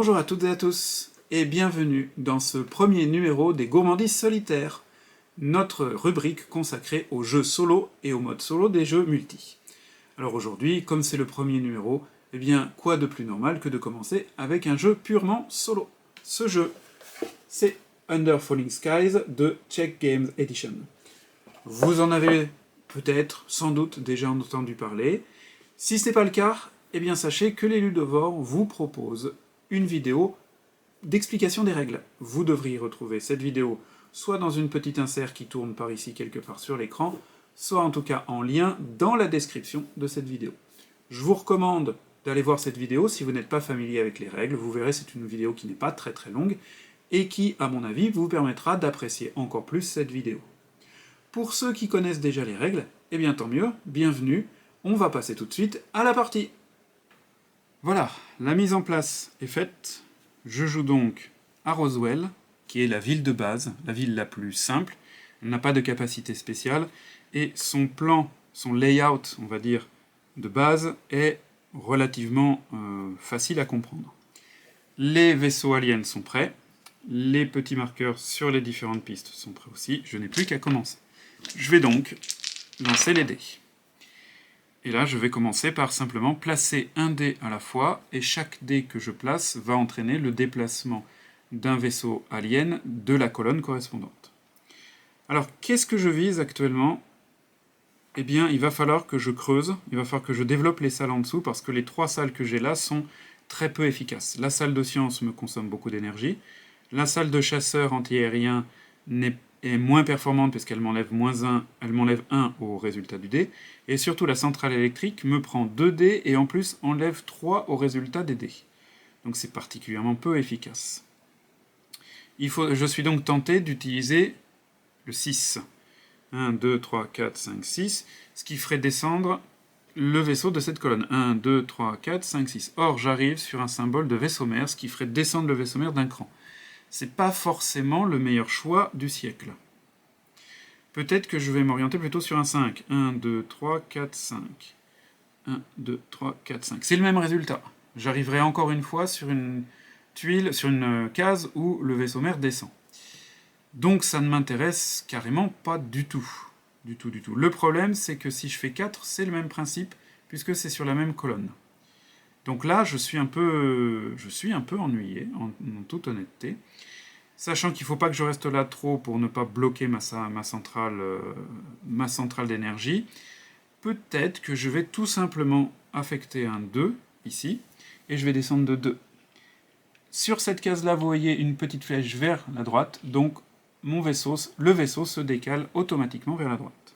Bonjour à toutes et à tous, et bienvenue dans ce premier numéro des Gourmandises Solitaires, notre rubrique consacrée aux jeux solo et au mode solo des jeux multi. Alors aujourd'hui, comme c'est le premier numéro, eh bien quoi de plus normal que de commencer avec un jeu purement solo. Ce jeu, c'est Under Falling Skies de Czech Games Edition. Vous en avez peut-être, sans doute, déjà entendu parler. Si ce n'est pas le cas, eh bien sachez que les Ludovores vous proposent une vidéo d'explication des règles. Vous devriez retrouver cette vidéo soit dans une petite insert qui tourne par ici quelque part sur l'écran, soit en tout cas en lien dans la description de cette vidéo. Je vous recommande d'aller voir cette vidéo si vous n'êtes pas familier avec les règles. Vous verrez, c'est une vidéo qui n'est pas très très longue et qui, à mon avis, vous permettra d'apprécier encore plus cette vidéo. Pour ceux qui connaissent déjà les règles, eh bien tant mieux, bienvenue, on va passer tout de suite à la partie. Voilà, la mise en place est faite. Je joue donc à Roswell, qui est la ville de base, la ville la plus simple. Elle n'a pas de capacité spéciale, et son plan, son layout, on va dire, de base, est relativement facile à comprendre. Les vaisseaux aliens sont prêts, les petits marqueurs sur les différentes pistes sont prêts aussi, je n'ai plus qu'à commencer. Je vais donc lancer les dés. Et là, je vais commencer par simplement placer un dé à la fois, et chaque dé que je place va entraîner le déplacement d'un vaisseau alien de la colonne correspondante. Alors, qu'est-ce que je vise actuellement ? Eh bien, il va falloir que je creuse, il va falloir que je développe les salles en dessous, parce que les 3 salles que j'ai là sont très peu efficaces. La salle de science me consomme beaucoup d'énergie, la salle de chasseur antiaérien est moins performante parce qu'elle m'enlève elle m'enlève 1 au résultat du dé, et surtout la centrale électrique me prend 2 dés et en plus enlève 3 au résultat des dés. Donc c'est particulièrement peu efficace. Je suis donc tenté d'utiliser le 6. 1, 2, 3, 4, 5, 6, ce qui ferait descendre le vaisseau de cette colonne. 1, 2, 3, 4, 5, 6. Or, j'arrive sur un symbole de vaisseau mère, ce qui ferait descendre le vaisseau mère d'un cran. C'est pas forcément le meilleur choix du siècle. Peut-être que je vais m'orienter plutôt sur un 5. 1, 2, 3, 4, 5. 1, 2, 3, 4, 5. C'est le même résultat. J'arriverai encore une fois sur une tuile, sur une case où le vaisseau mère descend. Donc ça ne m'intéresse carrément pas du tout. Du tout. Le problème, c'est que si je fais 4, c'est le même principe, puisque c'est sur la même colonne. Donc là, je suis un peu ennuyé, en toute honnêteté. Sachant qu'il ne faut pas que je reste là trop pour ne pas bloquer ma centrale d'énergie, peut-être que je vais tout simplement affecter un 2, ici, et je vais descendre de 2. Sur cette case-là, vous voyez une petite flèche vers la droite, donc le vaisseau se décale automatiquement vers la droite.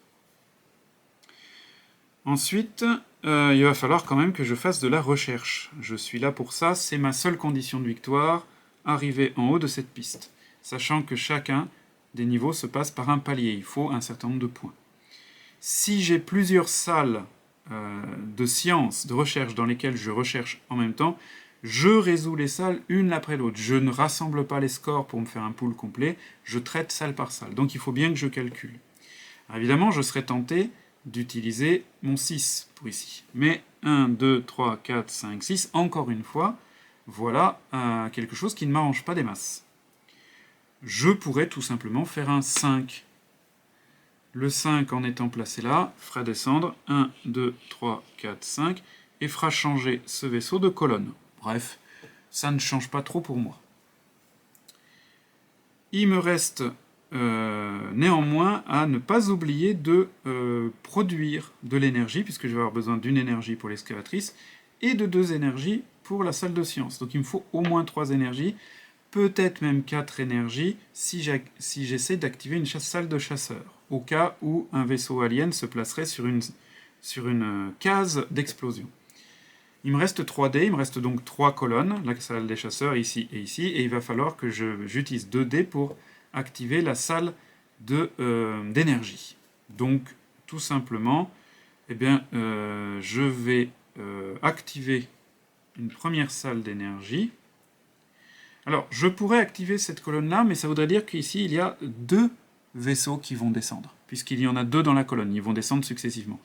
Ensuite, il va falloir quand même que je fasse de la recherche. Je suis là pour ça, c'est ma seule condition de victoire, arriver en haut de cette piste. Sachant que chacun des niveaux se passe par un palier, il faut un certain nombre de points. Si j'ai plusieurs salles de sciences, de recherche dans lesquelles je recherche en même temps, je résous les salles une après l'autre. Je ne rassemble pas les scores pour me faire un pool complet, je traite salle par salle. Donc il faut bien que je calcule. Alors évidemment, je serais tenté d'utiliser mon 6 pour ici. Mais 1, 2, 3, 4, 5, 6, encore une fois, voilà quelque chose qui ne m'arrange pas des masses. Je pourrais tout simplement faire un 5. Le 5, en étant placé là, fera descendre 1, 2, 3, 4, 5, et fera changer ce vaisseau de colonne. Bref, ça ne change pas trop pour moi. Il me reste néanmoins à ne pas oublier de produire de l'énergie, puisque je vais avoir besoin d'une énergie pour l'excavatrice, et de 2 énergies pour la salle de science. Donc il me faut au moins 3 énergies, peut-être même 4 énergies si j'essaie d'activer une salle de chasseur, au cas où un vaisseau alien se placerait sur une case d'explosion. Il me reste 3 dés, il me reste donc 3 colonnes, la salle des chasseurs ici, et il va falloir que j'utilise 2 dés pour activer la salle d'énergie. Donc, tout simplement, eh bien, je vais activer une première salle d'énergie. Alors, je pourrais activer cette colonne-là, mais ça voudrait dire qu'ici, il y a 2 vaisseaux qui vont descendre, puisqu'il y en a 2 dans la colonne, ils vont descendre successivement.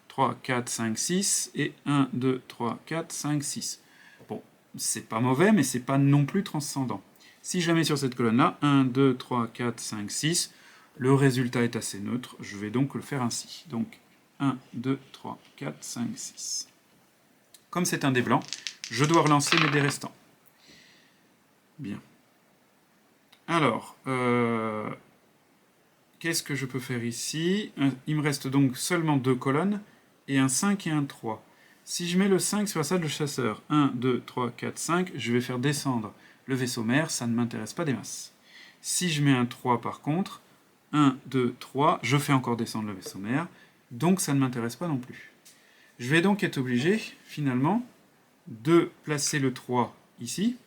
3, 4, 5, 6, et 1, 2, 3, 4, 5, 6. Bon, c'est pas mauvais, mais c'est pas non plus transcendant. Si je la mets sur cette colonne-là, 1, 2, 3, 4, 5, 6, le résultat est assez neutre, je vais donc le faire ainsi. Donc 1, 2, 3, 4, 5, 6. Comme c'est un dé blanc, je dois relancer mes dés restants. Bien. Alors, qu'est-ce que je peux faire ici? Il me reste donc seulement 2 colonnes, et un 5 et un 3. Si je mets le 5 sur la salle de chasseur, 1, 2, 3, 4, 5, je vais faire descendre le vaisseau mère, ça ne m'intéresse pas des masses. Si je mets un 3 par contre, 1, 2, 3, je fais encore descendre le vaisseau mère, donc ça ne m'intéresse pas non plus. Je vais donc être obligé, finalement, de placer le 3 ici,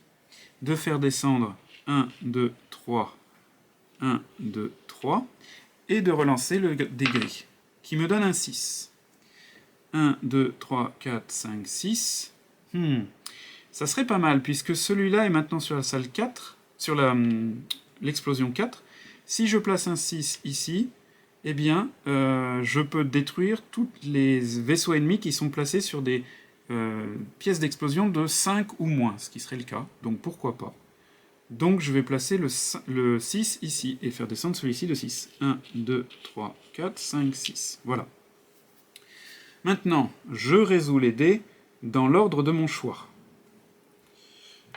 de faire descendre 1, 2, 3, 1, 2, 3, et de relancer le dé gris, qui me donne un 6. 1, 2, 3, 4, 5, 6. Ça serait pas mal, puisque celui-là est maintenant sur la salle 4, sur l'explosion 4. Si je place un 6 ici, eh bien, je peux détruire tous les vaisseaux ennemis qui sont placés sur des pièces d'explosion de 5 ou moins, ce qui serait le cas, donc pourquoi pas. Donc je vais placer le 6 ici, et faire descendre celui-ci de 6. 1, 2, 3, 4, 5, 6. Voilà. Maintenant, je résous les dés dans l'ordre de mon choix.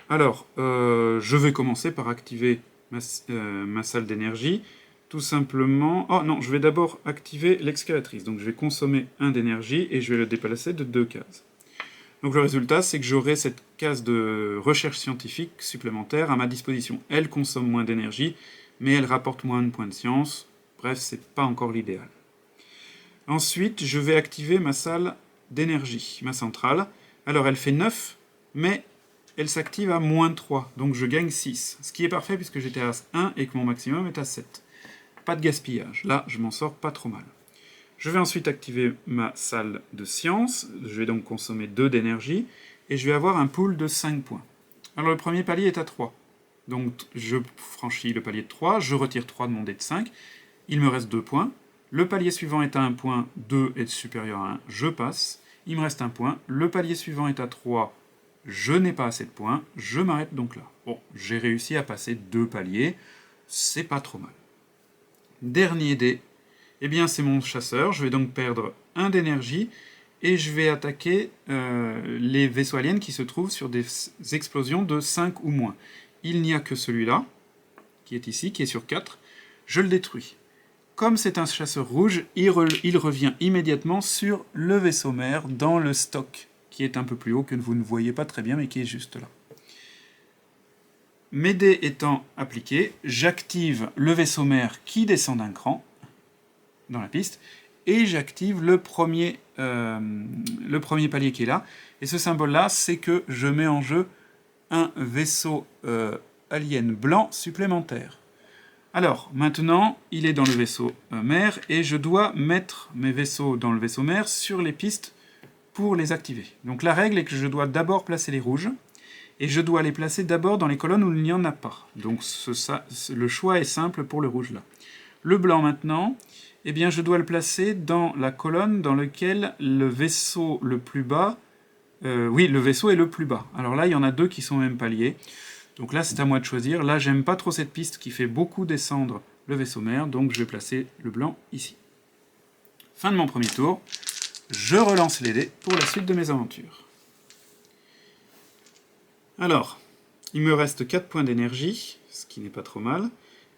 Alors, je vais commencer par activer ma salle d'énergie. Tout simplement... Oh non, je vais d'abord activer l'excavatrice. Donc je vais consommer 1 d'énergie et je vais le déplacer de 2 cases. Donc le résultat, c'est que j'aurai cette case de recherche scientifique supplémentaire à ma disposition. Elle consomme moins d'énergie, mais elle rapporte moins de points de science. Bref, c'est pas encore l'idéal. Ensuite, je vais activer ma salle d'énergie, ma centrale. Alors, elle fait 9, mais elle s'active à moins 3, donc je gagne 6. Ce qui est parfait puisque j'étais à 1 et que mon maximum est à 7. Pas de gaspillage. Là, je m'en sors pas trop mal. Je vais ensuite activer ma salle de science. Je vais donc consommer 2 d'énergie. Et je vais avoir un pool de 5 points. Alors, le premier palier est à 3. Donc, je franchis le palier de 3. Je retire 3 de mon dé de 5. Il me reste 2 points. Le palier suivant est à 1 point, 2 est supérieur à 1, je passe. Il me reste 1 point. Le palier suivant est à 3, je n'ai pas assez de points, je m'arrête donc là. Bon, j'ai réussi à passer 2 paliers, c'est pas trop mal. Dernier dé, eh bien c'est mon chasseur, je vais donc perdre 1 d'énergie, et je vais attaquer les vaisseaux aliens qui se trouvent sur des explosions de 5 ou moins. Il n'y a que celui-là, qui est ici, qui est sur 4, je le détruis. Comme c'est un chasseur rouge, il revient immédiatement sur le vaisseau mère dans le stock, qui est un peu plus haut, que vous ne voyez pas très bien, mais qui est juste là. Mes dés étant appliqués, j'active le vaisseau mère qui descend d'un cran dans la piste, et j'active le premier palier qui est là. Et ce symbole-là, c'est que je mets en jeu un vaisseau alien blanc supplémentaire. Alors, maintenant, il est dans le vaisseau mère, et je dois mettre mes vaisseaux dans le vaisseau mère sur les pistes pour les activer. Donc la règle est que je dois d'abord placer les rouges, et je dois les placer d'abord dans les colonnes où il n'y en a pas. Donc le choix est simple pour le rouge là. Le blanc maintenant, eh bien je dois le placer dans la colonne dans laquelle le vaisseau le plus bas... le vaisseau est le plus bas. Alors là, il y en a 2 qui sont au même palier. Donc là, c'est à moi de choisir. Là, j'aime pas trop cette piste qui fait beaucoup descendre le vaisseau mère, donc je vais placer le blanc ici. Fin de mon premier tour. Je relance les dés pour la suite de mes aventures. Alors, il me reste 4 points d'énergie, ce qui n'est pas trop mal,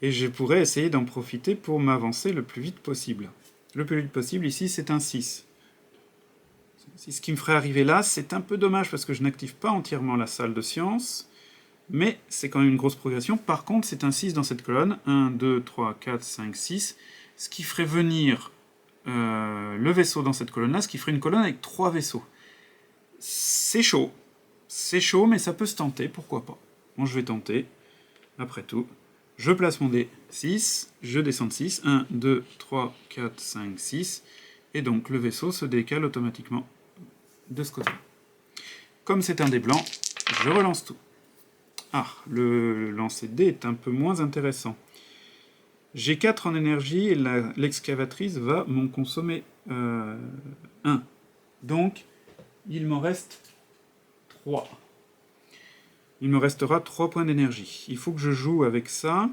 et je pourrais essayer d'en profiter pour m'avancer le plus vite possible. Le plus vite possible, ici, c'est un 6. Ce qui me ferait arriver là, c'est un peu dommage parce que je n'active pas entièrement la salle de science, mais c'est quand même une grosse progression. Par contre, c'est un 6 dans cette colonne. 1, 2, 3, 4, 5, 6. Ce qui ferait venir le vaisseau dans cette colonne-là, ce qui ferait une colonne avec 3 vaisseaux. C'est chaud. C'est chaud, mais ça peut se tenter, pourquoi pas. Bon, je vais tenter. Après tout, je place mon dé 6, je descends de 6. 1, 2, 3, 4, 5, 6. Et donc, le vaisseau se décale automatiquement de ce côté. Comme c'est un dé blanc, je relance tout. Ah, le lancer de dés est un peu moins intéressant. J'ai 4 en énergie et l'excavatrice va m'en consommer 1. Donc, il m'en reste 3. il me restera 3 points d'énergie. Il faut que je joue avec ça,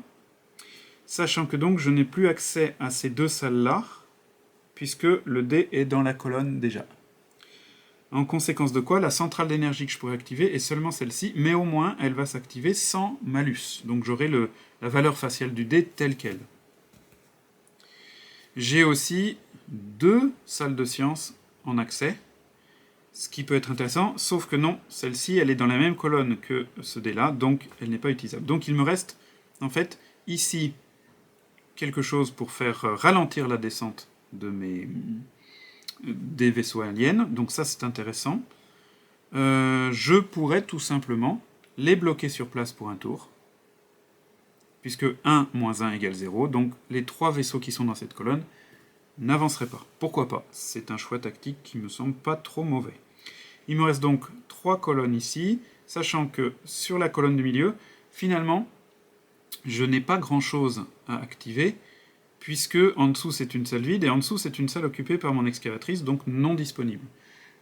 sachant que donc je n'ai plus accès à ces deux salles-là, puisque le dé est dans la colonne déjà. En conséquence de quoi, la centrale d'énergie que je pourrais activer est seulement celle-ci, mais au moins elle va s'activer sans malus. Donc j'aurai la valeur faciale du dé telle qu'elle. J'ai aussi 2 salles de sciences en accès, ce qui peut être intéressant, sauf que non, celle-ci elle est dans la même colonne que ce dé-là, donc elle n'est pas utilisable. Donc il me reste en fait ici quelque chose pour faire ralentir la descente des vaisseaux aliens, donc ça c'est intéressant. Je pourrais tout simplement les bloquer sur place pour un tour, puisque 1 moins 1 égale 0, donc les 3 vaisseaux qui sont dans cette colonne n'avanceraient pas. Pourquoi pas? C'est un choix tactique qui me semble pas trop mauvais. Il me reste donc 3 colonnes ici, sachant que sur la colonne du milieu, finalement, je n'ai pas grand-chose à activer, puisque en dessous c'est une salle vide, et en dessous c'est une salle occupée par mon excavatrice, donc non disponible.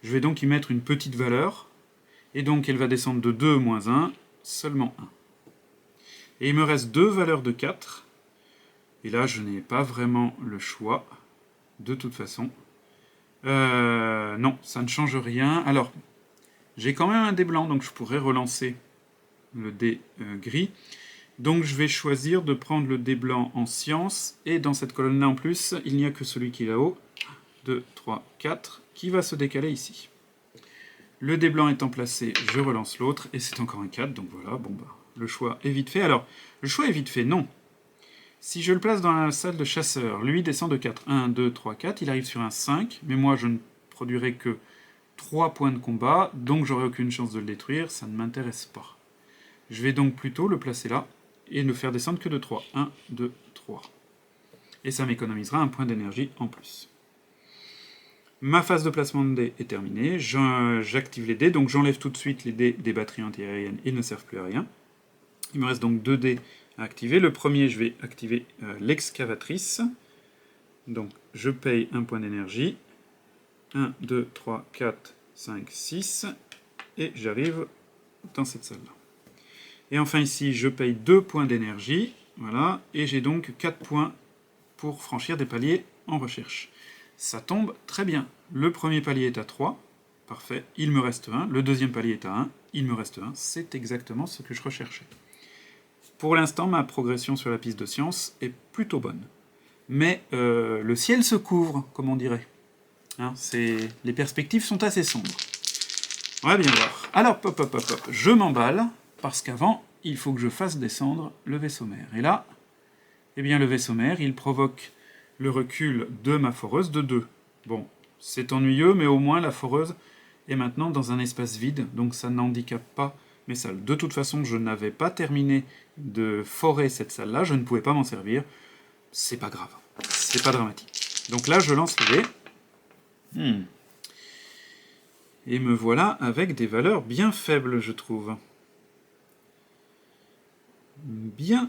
Je vais donc y mettre une petite valeur, et donc elle va descendre de 2 moins 1, seulement 1. Et il me reste 2 valeurs de 4, et là je n'ai pas vraiment le choix, de toute façon. Non, ça ne change rien. Alors, j'ai quand même un dé blanc, donc je pourrais relancer le dé gris. Donc je vais choisir de prendre le dé blanc en science, et dans cette colonne-là en plus, il n'y a que celui qui est là-haut, 2, 3, 4, qui va se décaler ici. Le dé blanc étant placé, je relance l'autre, et c'est encore un 4, donc voilà, bon bah, le choix est vite fait. Alors, le choix est vite fait, non. Si je le place dans la salle de chasseur, lui descend de 4, 1, 2, 3, 4, il arrive sur un 5, mais moi je ne produirai que 3 points de combat, donc j'aurai aucune chance de le détruire, ça ne m'intéresse pas. Je vais donc plutôt le placer là, et ne faire descendre que de 3. 1, 2, 3. Et ça m'économisera un point d'énergie en plus. Ma phase de placement de dés est terminée, j'active les dés, donc j'enlève tout de suite les dés des batteries antiaériennes, ils ne servent plus à rien. Il me reste donc 2 dés à activer. Le premier, je vais activer l'excavatrice. Donc je paye un point d'énergie. 1, 2, 3, 4, 5, 6. Et j'arrive dans cette salle-là. Et enfin ici, je paye 2 points d'énergie. Voilà. Et j'ai donc 4 points pour franchir des paliers en recherche. Ça tombe très bien. Le premier palier est à 3. Parfait. Il me reste 1. Le deuxième palier est à 1. Il me reste 1. C'est exactement ce que je recherchais. Pour l'instant, ma progression sur la piste de science est plutôt bonne. Mais le ciel se couvre, comme on dirait. Hein, les perspectives sont assez sombres. On va bien voir. Alors, je m'emballe, parce qu'avant, il faut que je fasse descendre le vaisseau mère. Et là, eh bien, le vaisseau mère, il provoque le recul de ma foreuse de 2. Bon, c'est ennuyeux, mais au moins la foreuse est maintenant dans un espace vide, donc ça n'handicape pas mes salles. De toute façon, je n'avais pas terminé de forer cette salle-là, je ne pouvais pas m'en servir. C'est pas grave, c'est pas dramatique. Donc là, je lance le dé. Et me voilà avec des valeurs bien faibles, je trouve. Bien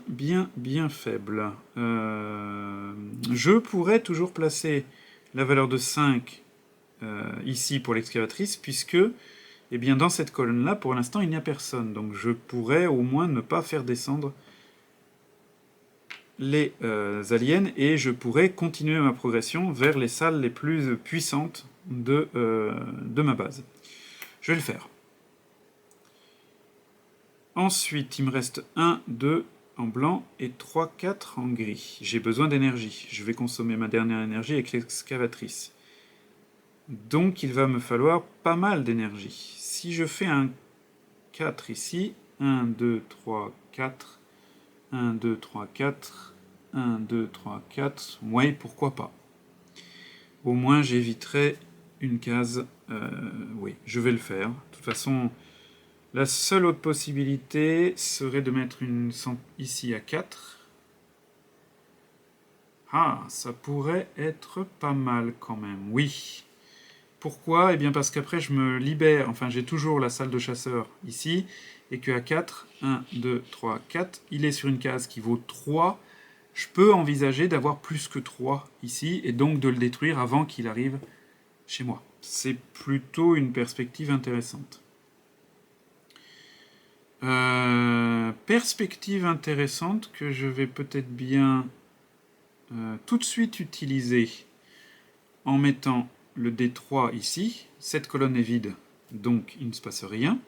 faibles. Je pourrais toujours placer la valeur de 5 ici pour l'excavatrice, puisque eh bien, dans cette colonne-là, pour l'instant, il n'y a personne. Donc je pourrais au moins ne pas faire descendre les aliens, et je pourrais continuer ma progression vers les salles les plus puissantes de ma base. Je vais le faire. Ensuite, il me reste 1, 2 en blanc et 3, 4 en gris. J'ai besoin d'énergie. Je vais consommer ma dernière énergie avec l'excavatrice. Donc il va me falloir pas mal d'énergie. Si je fais un 4 ici, 1, 2, 3, 4, 1, 2, 3, 4, 1, 2, 3, 4, ouais, pourquoi pas. Au moins j'éviterai une case, oui, je vais le faire. De toute façon, la seule autre possibilité serait de mettre une ici à 4. Ah, ça pourrait être pas mal quand même, oui. Pourquoi? Eh bien parce qu'après je me libère, enfin j'ai toujours la salle de chasseur ici, et qu'à 4, 1, 2, 3, 4, il est sur une case qui vaut 3, je peux envisager d'avoir plus que 3 ici, et donc de le détruire avant qu'il arrive chez moi. C'est plutôt une perspective intéressante. Perspective intéressante que je vais peut-être bien tout de suite utiliser en mettant le D3 ici. Cette colonne est vide, donc il ne se passe rien.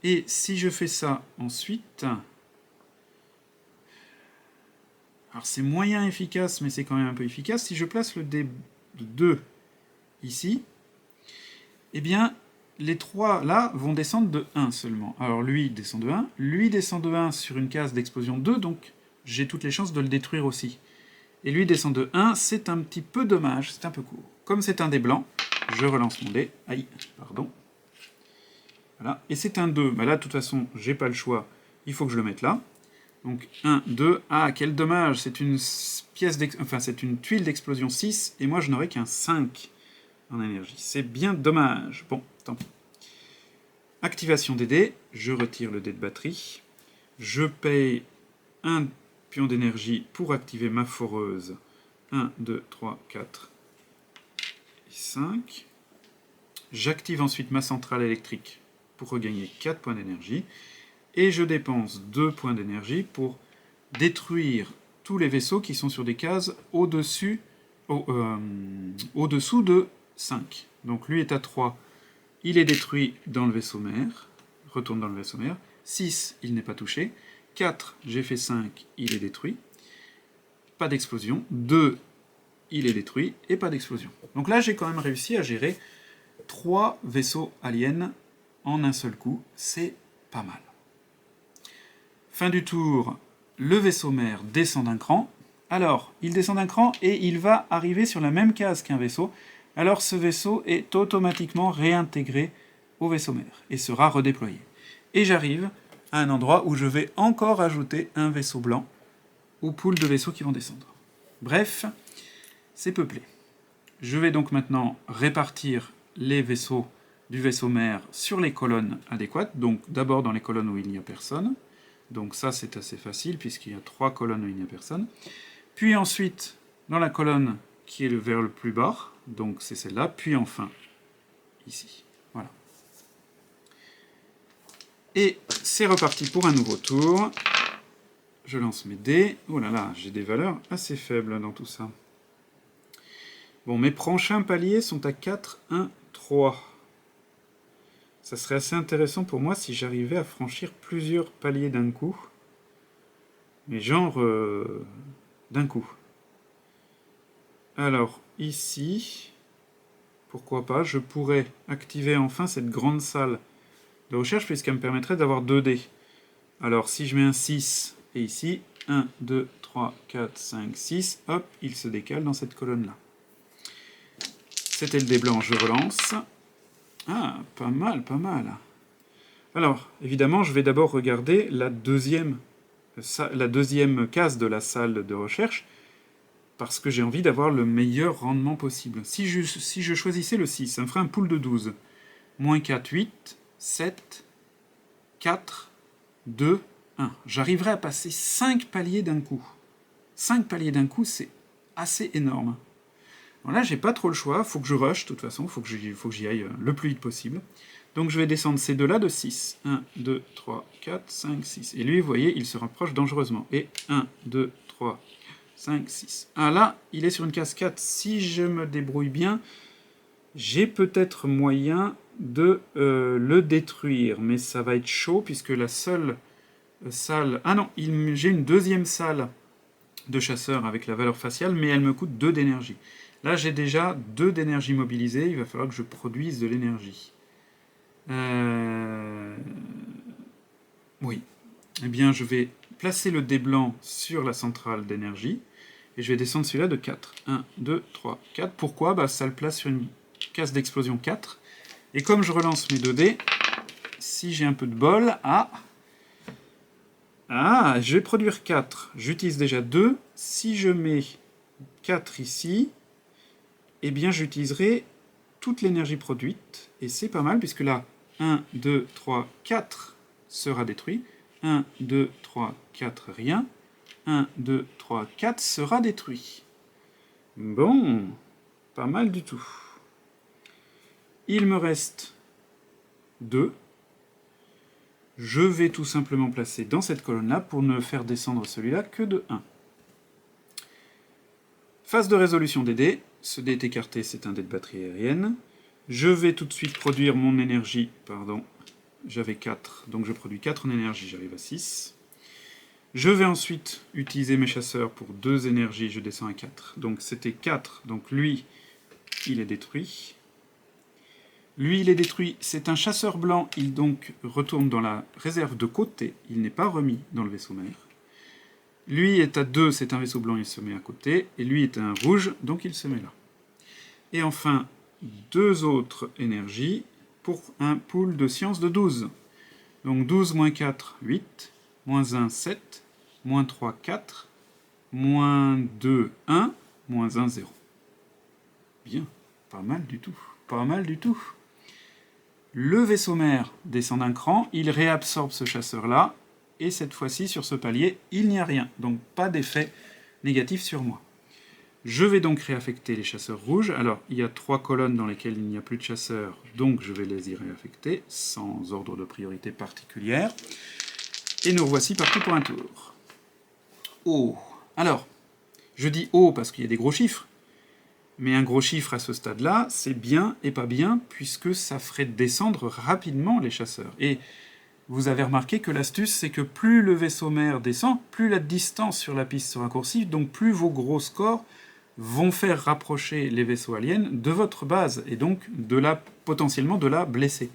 Et si je fais ça ensuite, alors c'est moyen efficace, mais c'est quand même un peu efficace. Si je place le D2 ici, eh bien, les trois là vont descendre de 1 seulement. Alors lui descend de 1, lui descend de 1 sur une case d'explosion 2, donc j'ai toutes les chances de le détruire aussi. Et lui descend de 1, c'est un petit peu dommage, c'est un peu court. Comme c'est un dé blanc, je relance mon dé. Aïe, pardon. Voilà, et c'est un 2. Bah là, de toute façon, j'ai pas le choix, il faut que je le mette là. Donc 1, 2, ah, quel dommage, c'est une c'est une tuile d'explosion 6, et moi je n'aurai qu'un 5 en énergie. C'est bien dommage. Bon, tant pis. Activation des dés, je retire le dé de batterie, je paye un pion d'énergie pour activer ma foreuse. 1, 2, 3, 4 et 5. J'active ensuite ma centrale électrique pour regagner 4 points d'énergie. Et je dépense 2 points d'énergie pour détruire tous les vaisseaux qui sont sur des cases au-dessous de 5. Donc lui est à 3. Il est détruit dans le vaisseau mère. Retourne dans le vaisseau mère. 6, il n'est pas touché. 4, j'ai fait 5, il est détruit. Pas d'explosion. 2, il est détruit. Et pas d'explosion. Donc là, j'ai quand même réussi à gérer 3 vaisseaux aliens en un seul coup. C'est pas mal. Fin du tour, le vaisseau mère descend d'un cran. Alors, il descend d'un cran et il va arriver sur la même case qu'un vaisseau. Alors ce vaisseau est automatiquement réintégré au vaisseau mère et sera redéployé. Et j'arrive à un endroit où je vais encore ajouter un vaisseau blanc au pool de vaisseaux qui vont descendre. Bref, c'est peuplé. Je vais donc maintenant répartir les vaisseaux du vaisseau mère sur les colonnes adéquates. Donc d'abord dans les colonnes où il n'y a personne. Donc ça c'est assez facile puisqu'il y a 3 colonnes où il n'y a personne. Puis ensuite dans la colonne qui est vers le plus bas, donc c'est celle-là, puis enfin ici. Voilà. Et c'est reparti pour un nouveau tour. Je lance mes dés. Oh là là, j'ai des valeurs assez faibles dans tout ça. Bon, mes prochains paliers sont à 4, 1, 3. Ça serait assez intéressant pour moi si j'arrivais à franchir plusieurs paliers d'un coup. Mais genre d'un coup. Alors, ici, pourquoi pas, je pourrais activer enfin cette grande salle de recherche puisqu'elle me permettrait d'avoir 2 dés. Alors, si je mets un 6 et ici, 1, 2, 3, 4, 5, 6, hop, il se décale dans cette colonne-là. C'était le dé blanc, je relance. Ah, pas mal, pas mal. Alors, évidemment, je vais d'abord regarder la deuxième case de la salle de recherche, parce que j'ai envie d'avoir le meilleur rendement possible. Si je choisissais le 6, ça me ferait un pool de 12. Moins 4, 8, 7, 4, 2, 1. J'arriverai à passer 5 paliers d'un coup. 5 paliers d'un coup, c'est assez énorme. Alors là, j'ai pas trop le choix, faut que je rush, de toute façon, faut que j'y aille le plus vite possible. Donc je vais descendre ces deux-là de 6. 1, 2, 3, 4, 5, 6. Et lui, vous voyez, il se rapproche dangereusement. Et 1, 2, 3, 5, 6. Ah là, il est sur une case 4. Si je me débrouille bien, j'ai peut-être moyen de le détruire. Mais ça va être chaud, puisque la seule salle... Ah non, j'ai une deuxième salle de chasseur avec la valeur faciale, mais elle me coûte 2 d'énergie. Là, j'ai déjà 2 d'énergie mobilisée, il va falloir que je produise de l'énergie. Oui. Eh bien, je vais placer le dé blanc sur la centrale d'énergie, et je vais descendre celui-là de 4. 1, 2, 3, 4. Pourquoi ? Bah, ça le place sur une case d'explosion 4. Et comme je relance mes 2 dés, si j'ai un peu de bol... je vais produire 4. J'utilise déjà 2. Si je mets 4 ici, eh bien j'utiliserai toute l'énergie produite. Et c'est pas mal, puisque là, 1, 2, 3, 4 sera détruit. 1, 2, 3, 4, rien. 1, 2, 3, 4 sera détruit. Bon, pas mal du tout. Il me reste 2. Je vais tout simplement placer dans cette colonne-là pour ne faire descendre celui-là que de 1. Phase de résolution des dés. Ce dé est écarté, c'est un dé de batterie aérienne. Je vais tout de suite produire mon énergie, pardon, j'avais 4, donc je produis 4 en énergie, j'arrive à 6. Je vais ensuite utiliser mes chasseurs pour 2 énergies, je descends à 4. Donc c'était 4, donc lui, il est détruit. Lui, il est détruit, c'est un chasseur blanc, il donc retourne dans la réserve de côté, il n'est pas remis dans le vaisseau mère. Lui est à 2, c'est un vaisseau blanc, il se met à côté, et lui est un rouge, donc il se met là. Et enfin, 2 autres énergies pour un pool de science de 12. Donc 12 moins 4, 8, moins 1, 7, moins 3, 4, moins 2, 1, moins 1, 0. Bien, pas mal du tout, pas mal du tout. Le vaisseau mère descend d'un cran, il réabsorbe ce chasseur-là, et cette fois-ci, sur ce palier, il n'y a rien, donc pas d'effet négatif sur moi. Je vais donc réaffecter les chasseurs rouges. Alors, il y a 3 colonnes dans lesquelles il n'y a plus de chasseurs, donc je vais les y réaffecter, sans ordre de priorité particulière. Et nous voici partis pour un tour. Oh. Alors, je dis oh parce qu'il y a des gros chiffres, mais un gros chiffre à ce stade-là, c'est bien et pas bien, puisque ça ferait descendre rapidement les chasseurs. Et vous avez remarqué que l'astuce, c'est que plus le vaisseau mère descend, plus la distance sur la piste se raccourcit, donc plus vos gros scores vont faire rapprocher les vaisseaux aliens de votre base, et donc potentiellement de la blesser.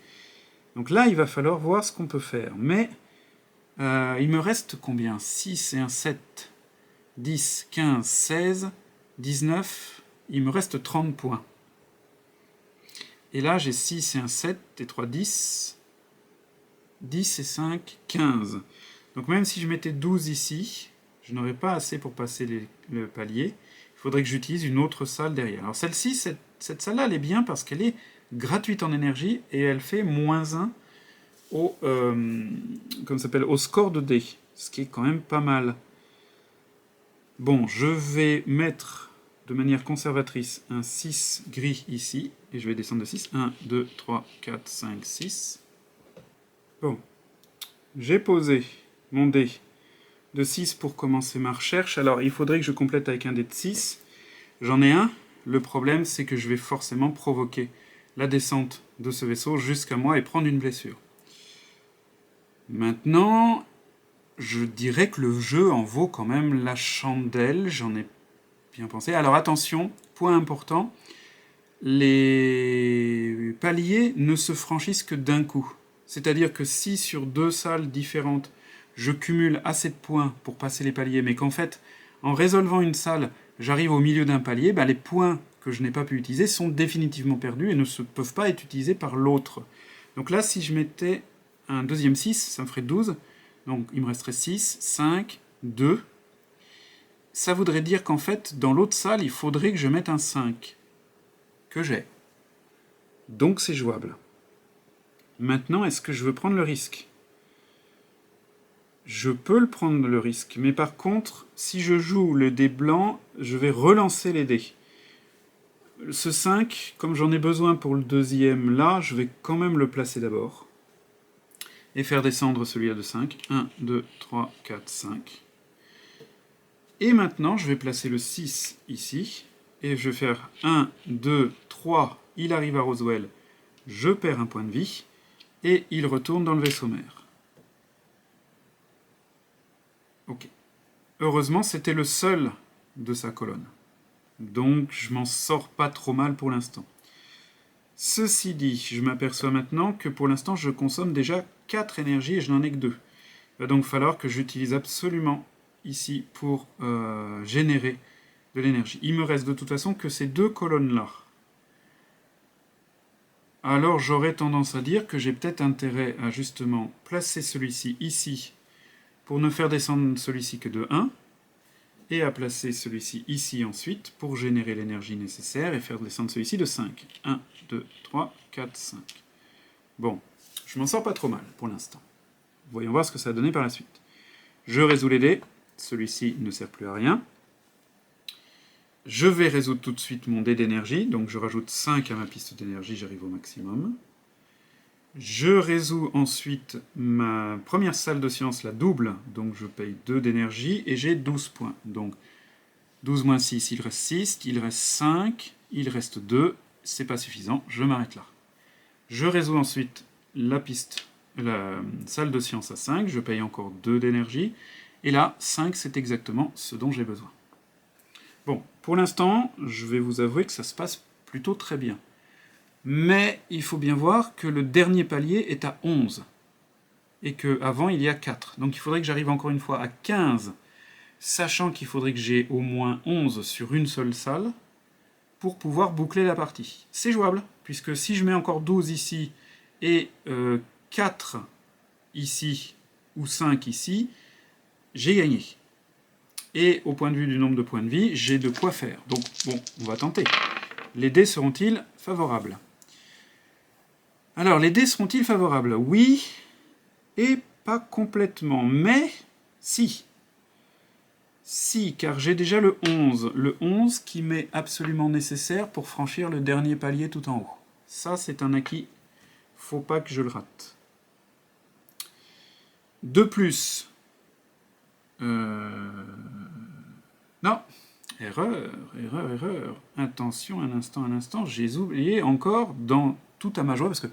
Donc là, il va falloir voir ce qu'on peut faire. Mais il me reste combien? 6 et un 7, 10, 15, 16, 19, il me reste 30 points. Et là, j'ai 6 et un 7, et 3, 10, 10 et 5, 15. Donc même si je mettais 12 ici, je n'aurais pas assez pour passer le palier. Il faudrait que j'utilise une autre salle derrière. Alors celle-ci, cette salle-là, elle est bien parce qu'elle est gratuite en énergie et elle fait moins 1 au, au score de dés, ce qui est quand même pas mal. Bon, je vais mettre de manière conservatrice un 6 gris ici, et je vais descendre de 6. 1, 2, 3, 4, 5, 6. Bon, j'ai posé mon dé de 6 pour commencer ma recherche. Alors, il faudrait que je complète avec un dé de 6. J'en ai un. Le problème, c'est que je vais forcément provoquer la descente de ce vaisseau jusqu'à moi et prendre une blessure. Maintenant, je dirais que le jeu en vaut quand même la chandelle. J'en ai bien pensé. Alors attention, point important, les paliers ne se franchissent que d'un coup. C'est-à-dire que si sur 2 salles différentes, je cumule assez de points pour passer les paliers, mais qu'en fait, en résolvant une salle, j'arrive au milieu d'un palier, les points que je n'ai pas pu utiliser sont définitivement perdus et ne peuvent pas être utilisés par l'autre. Donc là, si je mettais un deuxième 6, ça me ferait 12. Donc il me resterait 6, 5, 2. Ça voudrait dire qu'en fait, dans l'autre salle, il faudrait que je mette un 5. Que j'ai. Donc c'est jouable. Maintenant, est-ce que je veux prendre le risque? Je peux le prendre le risque, mais par contre, si je joue le dé blanc, je vais relancer les dés. Ce 5, comme j'en ai besoin pour le deuxième là, je vais quand même le placer d'abord. Et faire descendre celui-là de 5. 1, 2, 3, 4, 5. Et maintenant, je vais placer le 6 ici. Et je vais faire 1, 2, 3. Il arrive à Roswell. Je perds un point de vie. Et il retourne dans le vaisseau mère. Ok. Heureusement, c'était le seul de sa colonne. Donc, je m'en sors pas trop mal pour l'instant. Ceci dit, je m'aperçois maintenant que pour l'instant, je consomme déjà 4 énergies et je n'en ai que 2. Il va donc falloir que j'utilise absolument ici pour générer de l'énergie. Il me reste de toute façon que ces 2 colonnes-là. Alors j'aurais tendance à dire que j'ai peut-être intérêt à justement placer celui-ci ici pour ne faire descendre celui-ci que de 1, et à placer celui-ci ici ensuite pour générer l'énergie nécessaire et faire descendre celui-ci de 5. 1, 2, 3, 4, 5. Bon, je m'en sors pas trop mal pour l'instant. Voyons voir ce que ça a donné par la suite. Je résous les dés, celui-ci ne sert plus à rien. Je vais résoudre tout de suite mon dé d'énergie, donc je rajoute 5 à ma piste d'énergie, j'arrive au maximum. Je résous ensuite ma première salle de science, la double, donc je paye 2 d'énergie, et j'ai 12 points. Donc 12 moins 6, il reste 6, il reste 5, il reste 2, c'est pas suffisant, je m'arrête là. Je résous ensuite la salle de science à 5, je paye encore 2 d'énergie, et là, 5, c'est exactement ce dont j'ai besoin. Bon, pour l'instant, je vais vous avouer que ça se passe plutôt très bien. Mais il faut bien voir que le dernier palier est à 11. Et qu'avant, il y a 4. Donc il faudrait que j'arrive encore une fois à 15, sachant qu'il faudrait que j'ai au moins 11 sur une seule salle pour pouvoir boucler la partie. C'est jouable, puisque si je mets encore 12 ici et 4 ici ou 5 ici, j'ai gagné. Et au point de vue du nombre de points de vie, j'ai de quoi faire. Donc bon, on va tenter. Les dés seront-ils favorables ? Alors, les dés seront-ils favorables ? Oui, et pas complètement, mais si. Si, car j'ai déjà le 11. Le 11 qui m'est absolument nécessaire pour franchir le dernier palier tout en haut. Ça, c'est un acquis. Faut pas que je le rate. De plus... Non, erreur. Attention, un instant, j'ai oublié encore dans... tout à ma joie, parce que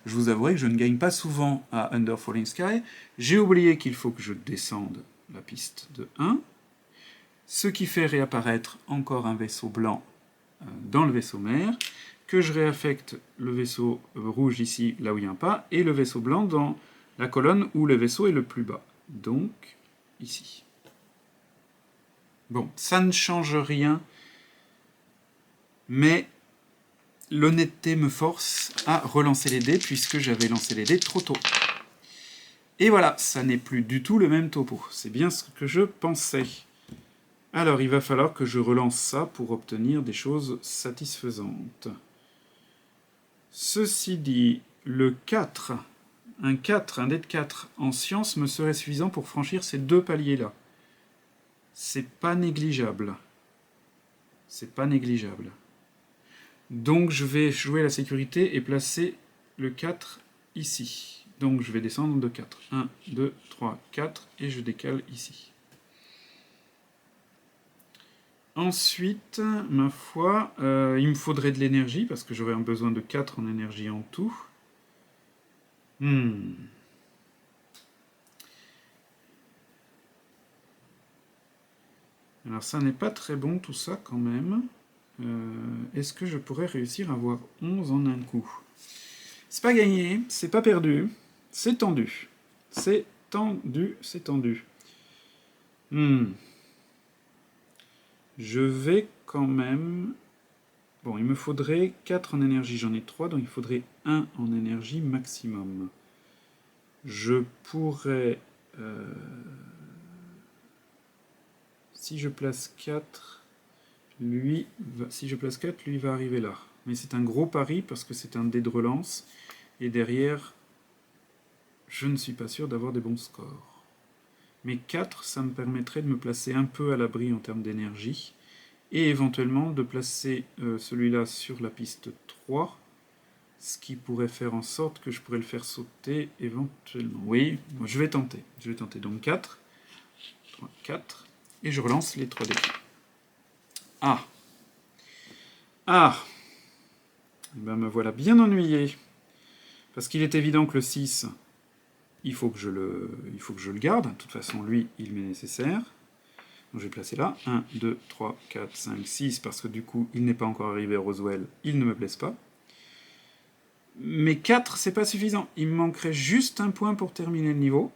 je vous avouerai que je ne gagne pas souvent à Under Falling Sky. J'ai oublié qu'il faut que je descende la piste de 1, ce qui fait réapparaître encore un vaisseau blanc dans le vaisseau mère, que je réaffecte le vaisseau rouge ici, là où il n'y a un pas, et le vaisseau blanc dans la colonne où le vaisseau est le plus bas. Donc, ici. Bon, ça ne change rien, mais... l'honnêteté me force à relancer les dés, puisque j'avais lancé les dés trop tôt. Et voilà, ça n'est plus du tout le même topo. C'est bien ce que je pensais. Alors, il va falloir que je relance ça pour obtenir des choses satisfaisantes. Ceci dit, le 4, un dé de 4 en science me serait suffisant pour franchir ces 2 paliers-là. C'est pas négligeable. C'est pas négligeable. Donc je vais jouer la sécurité et placer le 4 ici. Donc je vais descendre de 4. 1, 2, 3, 4, et je décale ici. Ensuite, ma foi, il me faudrait de l'énergie, parce que j'aurais un besoin de 4 en énergie en tout. Alors ça n'est pas très bon tout ça quand même. Est-ce que je pourrais réussir à avoir 11 en un coup ? C'est pas gagné, c'est pas perdu, c'est tendu. C'est tendu. Je vais quand même... Bon, il me faudrait 4 en énergie, j'en ai 3, donc il faudrait 1 en énergie maximum. Je pourrais... si je place 4... lui va arriver là. Mais c'est un gros pari parce que c'est un dé de relance. Et derrière, je ne suis pas sûr d'avoir des bons scores. Mais 4, ça me permettrait de me placer un peu à l'abri en termes d'énergie. Et éventuellement de placer celui-là sur la piste 3. Ce qui pourrait faire en sorte que je pourrais le faire sauter éventuellement. Oui, je vais tenter. Donc 4. 3, 4. Et je relance les 3 dés. Ah. Eh ben me voilà bien ennuyé. Parce qu'il est évident que le 6, il faut que je le garde. De toute façon, lui, il m'est nécessaire. Donc je vais placer là. 1, 2, 3, 4, 5, 6, parce que du coup, il n'est pas encore arrivé à Roswell. Il ne me plaise pas. Mais 4, c'est pas suffisant. Il me manquerait juste un point pour terminer le niveau.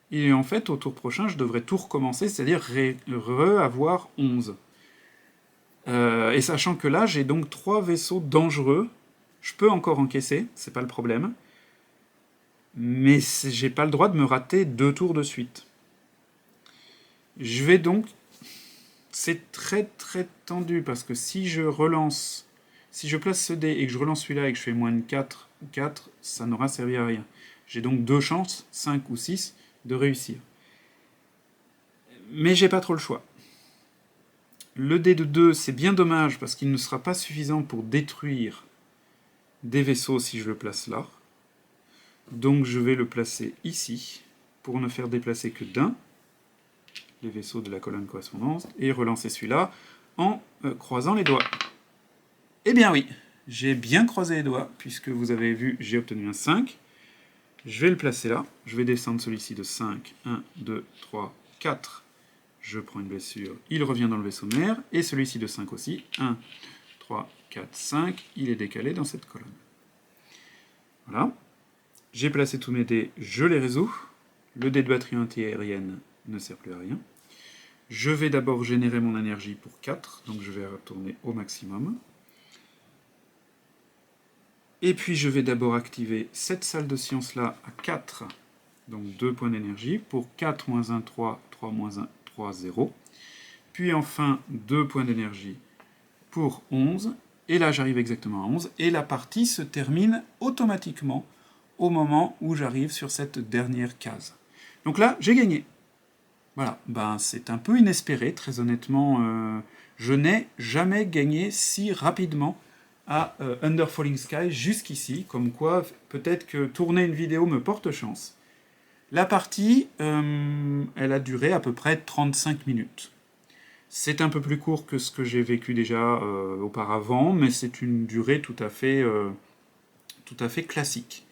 Et en fait, au tour prochain, je devrais tout recommencer, c'est-à-dire avoir 11. Et sachant que là, j'ai donc 3 vaisseaux dangereux. Je peux encore encaisser, c'est pas le problème. Mais j'ai pas le droit de me rater 2 tours de suite. Je vais donc... C'est très très tendu, parce que si je relance... Si je place ce dé et que je relance celui-là et que je fais moins de 4 ou 4, ça n'aura servi à rien. J'ai donc 2 chances, 5 ou 6, de réussir. Mais j'ai pas trop le choix. Le dé de 2, c'est bien dommage, parce qu'il ne sera pas suffisant pour détruire des vaisseaux si je le place là. Donc je vais le placer ici, pour ne faire déplacer que d'un, les vaisseaux de la colonne correspondante, et relancer celui-là en croisant les doigts. Eh bien oui, j'ai bien croisé les doigts, puisque vous avez vu, j'ai obtenu un 5. Je vais le placer là, je vais descendre celui-ci de 5, 1, 2, 3, 4. Je prends une blessure, il revient dans le vaisseau mère, et celui-ci de 5 aussi, 1, 3, 4, 5, il est décalé dans cette colonne. Voilà. J'ai placé tous mes dés, je les résous. Le dé de batterie anti-aérienne ne sert plus à rien. Je vais d'abord générer mon énergie pour 4, donc je vais retourner au maximum. Et puis je vais d'abord activer cette salle de science-là à 4, donc 2 points d'énergie, pour 4 moins 1, 3, 3 moins 1, 3, 0. Puis enfin 2 points d'énergie pour 11, et là j'arrive exactement à 11, et la partie se termine automatiquement au moment où j'arrive sur cette dernière case. Donc là, j'ai gagné. Voilà, ben, c'est un peu inespéré, très honnêtement. Je n'ai jamais gagné si rapidement à Under Falling Sky jusqu'ici, comme quoi peut-être que tourner une vidéo me porte chance. La partie, elle a duré à peu près 35 minutes. C'est un peu plus court que ce que j'ai vécu déjà auparavant, mais c'est une durée tout à fait classique.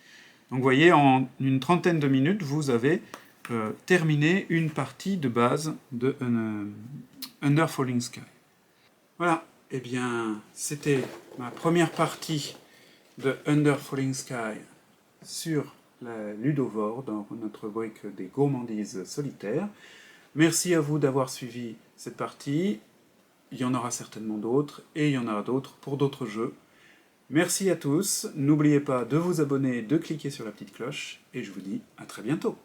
Donc vous voyez, en une trentaine de minutes, vous avez terminé une partie de base de Under Falling Sky. Voilà, et bien c'était ma première partie de Under Falling Sky sur la Ludovore dans notre brique des gourmandises solitaires. Merci à vous d'avoir suivi cette partie. Il y en aura certainement d'autres, et il y en aura d'autres pour d'autres jeux. Merci à tous, n'oubliez pas de vous abonner, de cliquer sur la petite cloche, et je vous dis à très bientôt.